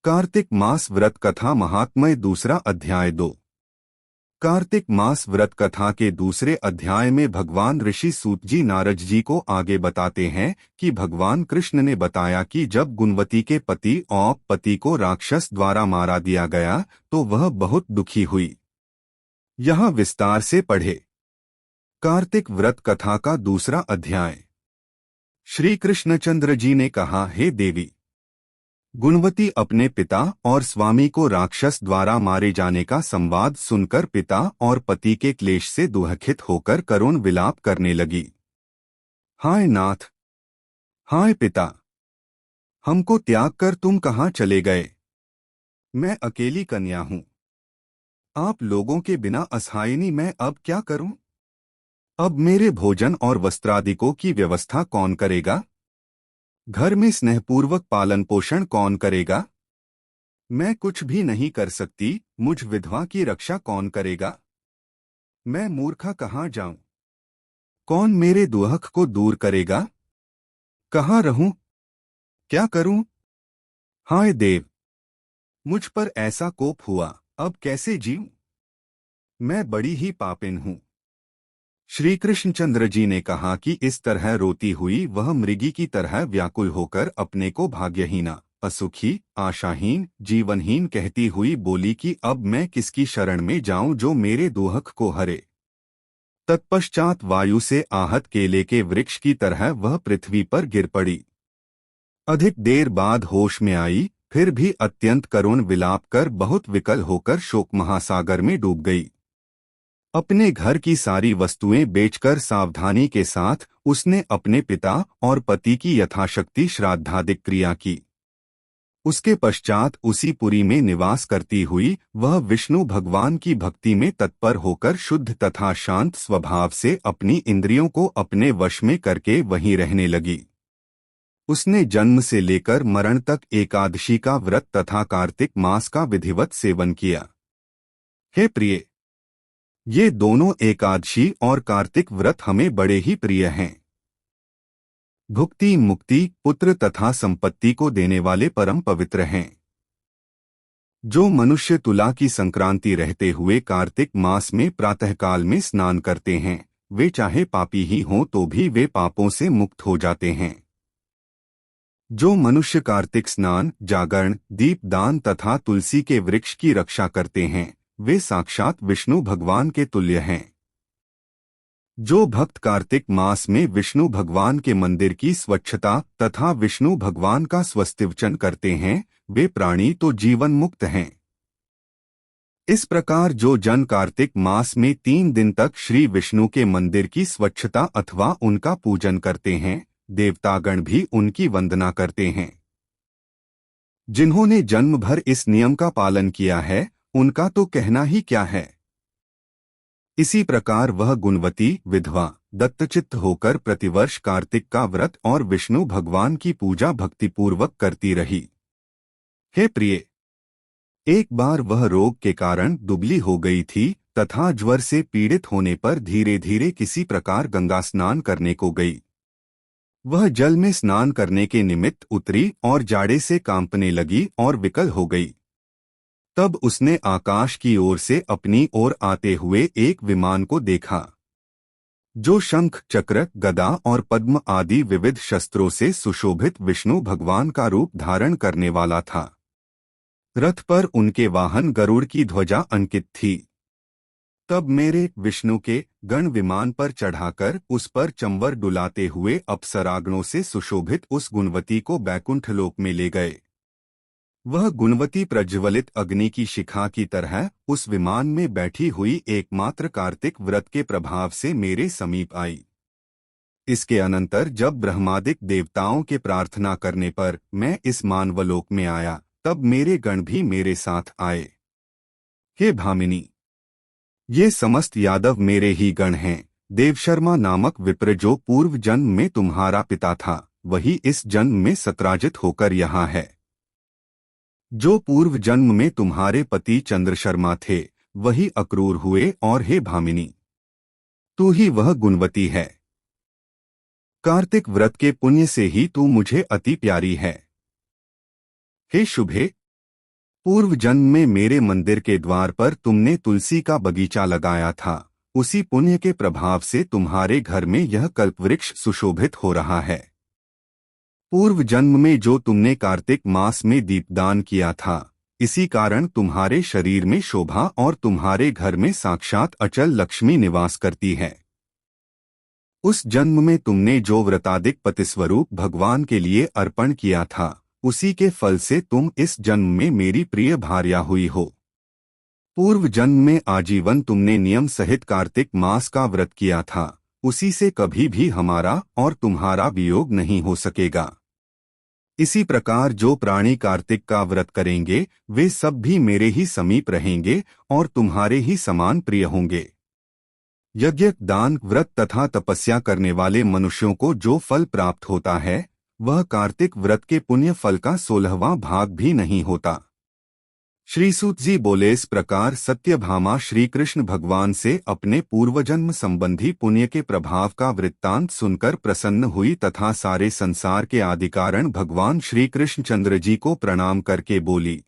कार्तिक मास व्रत कथा महात्म्य दूसरा अध्याय 2। कार्तिक मास व्रत कथा के दूसरे अध्याय में भगवान ऋषि सूत जी नारद जी को आगे बताते हैं कि भगवान कृष्ण ने बताया कि जब गुणवती के पति और पति को राक्षस द्वारा मारा दिया गया तो वह बहुत दुखी हुई। यहाँ विस्तार से पढ़े। कार्तिक व्रत कथा का दूसरा अध्याय। श्री कृष्णचंद्र जी ने कहा, हे देवी, गुणवती अपने पिता और स्वामी को राक्षस द्वारा मारे जाने का संवाद सुनकर पिता और पति के क्लेश से दुखित होकर करुण विलाप करने लगी। हाय नाथ, हाय पिता, हमको त्याग कर तुम कहाँ चले गए? मैं अकेली कन्या हूँ। आप लोगों के बिना असहायनी मैं अब क्या करूं? अब मेरे भोजन और वस्त्रादिकों की व्यवस्था कौन करेगा? घर में स्नेहपूर्वक पालन पोषण कौन करेगा? मैं कुछ भी नहीं कर सकती, मुझ विधवा की रक्षा कौन करेगा? मैं मूर्खा कहाँ जाऊं? कौन मेरे दुख को दूर करेगा? कहाँ रहूं? क्या करूं? हाय देव, मुझ पर ऐसा कोप हुआ, अब कैसे जीऊं? मैं बड़ी ही पापिन हूं। श्री कृष्णचंद्र जी ने कहा कि इस तरह रोती हुई वह मृगी की तरह व्याकुल होकर अपने को भाग्यहीना, असुखी, आशाहीन, जीवनहीन कहती हुई बोली कि अब मैं किसकी शरण में जाऊं जो मेरे दुख को हरे। तत्पश्चात वायु से आहत केले के वृक्ष की तरह वह पृथ्वी पर गिर पड़ी। अधिक देर बाद होश में आई, फिर भी अत्यंत करुण विलाप कर बहुत विकल होकर शोक महासागर में डूब गई। अपने घर की सारी वस्तुएं बेचकर सावधानी के साथ उसने अपने पिता और पति की यथाशक्ति श्राद्धादिक क्रिया की। उसके पश्चात उसी पुरी में निवास करती हुई वह विष्णु भगवान की भक्ति में तत्पर होकर शुद्ध तथा शांत स्वभाव से अपनी इंद्रियों को अपने वश में करके वहीं रहने लगी। उसने जन्म से लेकर मरण तक एकादशी का व्रत तथा कार्तिक मास का विधिवत सेवन किया। हे प्रिय, ये दोनों एकादशी और कार्तिक व्रत हमें बड़े ही प्रिय हैं। भुक्ति, मुक्ति, पुत्र तथा संपत्ति को देने वाले परम पवित्र हैं। जो मनुष्य तुला की संक्रांति रहते हुए कार्तिक मास में प्रातःकाल में स्नान करते हैं, वे चाहे पापी ही हों तो भी वे पापों से मुक्त हो जाते हैं। जो मनुष्य कार्तिक स्नान, जागरण, दीपदान तथा तुलसी के वृक्ष की रक्षा करते हैं, वे साक्षात विष्णु भगवान के तुल्य हैं। जो भक्त कार्तिक मास में विष्णु भगवान के मंदिर की स्वच्छता तथा विष्णु भगवान का स्वस्तिवचन करते हैं, वे प्राणी तो जीवन मुक्त हैं। इस प्रकार जो जन कार्तिक मास में 3 दिन तक श्री विष्णु के मंदिर की स्वच्छता अथवा उनका पूजन करते हैं, देवतागण भी उनकी वंदना करते हैं। जिन्होंने जन्म भर इस नियम का पालन किया है, उनका तो कहना ही क्या है। इसी प्रकार वह गुणवती विधवा दत्तचित्त होकर प्रतिवर्ष कार्तिक का व्रत और विष्णु भगवान की पूजा भक्तिपूर्वक करती रही। हे प्रिय, एक बार वह रोग के कारण दुबली हो गई थी तथा ज्वर से पीड़ित होने पर धीरे धीरे किसी प्रकार गंगा स्नान करने को गई। वह जल में स्नान करने के निमित्त उतरी और जाड़े से कांपने लगी और विकल हो गई। तब उसने आकाश की ओर से अपनी ओर आते हुए एक विमान को देखा, जो शंख, चक्र, गदा और पद्म आदि विविध शस्त्रों से सुशोभित विष्णु भगवान का रूप धारण करने वाला था। रथ पर उनके वाहन गरुड़ की ध्वजा अंकित थी। तब मेरे विष्णु के गण विमान पर चढ़ाकर उस पर चंवर डुलाते हुए अप्सरागणों से सुशोभित उस गुणवती को बैकुंठ लोक में ले गए। वह गुणवती प्रज्वलित अग्नि की शिखा की तरह उस विमान में बैठी हुई एकमात्र कार्तिक व्रत के प्रभाव से मेरे समीप आई। इसके अनंतर जब ब्रह्मादिक देवताओं के प्रार्थना करने पर मैं इस मानवलोक में आया, तब मेरे गण भी मेरे साथ आए। हे भामिनी, ये समस्त यादव मेरे ही गण हैं। देवशर्मा नामक विप्र जो पूर्व जन्म में तुम्हारा पिता था, वही इस जन्म में सत्राजित होकर यहाँ है। जो पूर्व जन्म में तुम्हारे पति चंद्रशर्मा थे, वही अक्रूर हुए। और हे भामिनी, तू ही वह गुणवती है। कार्तिक व्रत के पुण्य से ही तू मुझे अति प्यारी है। हे शुभे, पूर्व जन्म में मेरे मंदिर के द्वार पर तुमने तुलसी का बगीचा लगाया था। उसी पुण्य के प्रभाव से तुम्हारे घर में यह कल्पवृक्ष सुशोभित हो रहा है। पूर्व जन्म में जो तुमने कार्तिक मास में दीपदान किया था, इसी कारण तुम्हारे शरीर में शोभा और तुम्हारे घर में साक्षात अचल लक्ष्मी निवास करती है। उस जन्म में तुमने जो व्रतादिक पतिस्वरूप भगवान के लिए अर्पण किया था, उसी के फल से तुम इस जन्म में मेरी प्रिय भार्या हुई हो। पूर्व जन्म में आजीवन तुमने नियम सहित कार्तिक मास का व्रत किया था, उसी से कभी भी हमारा और तुम्हारा वियोग नहीं हो सकेगा। इसी प्रकार जो प्राणी कार्तिक का व्रत करेंगे, वे सब भी मेरे ही समीप रहेंगे और तुम्हारे ही समान प्रिय होंगे। यज्ञ, दान, व्रत तथा तपस्या करने वाले मनुष्यों को जो फल प्राप्त होता है, वह कार्तिक व्रत के पुण्य फल का 16वां भाग भी नहीं होता। श्री सूत जी बोले, इस प्रकार सत्यभामा श्री कृष्ण भगवान से अपने पूर्वजन्म संबंधी पुण्य के प्रभाव का वृत्तांत सुनकर प्रसन्न हुई तथा सारे संसार के आदिकारण भगवान श्री कृष्णचंद्र जी को प्रणाम करके बोली,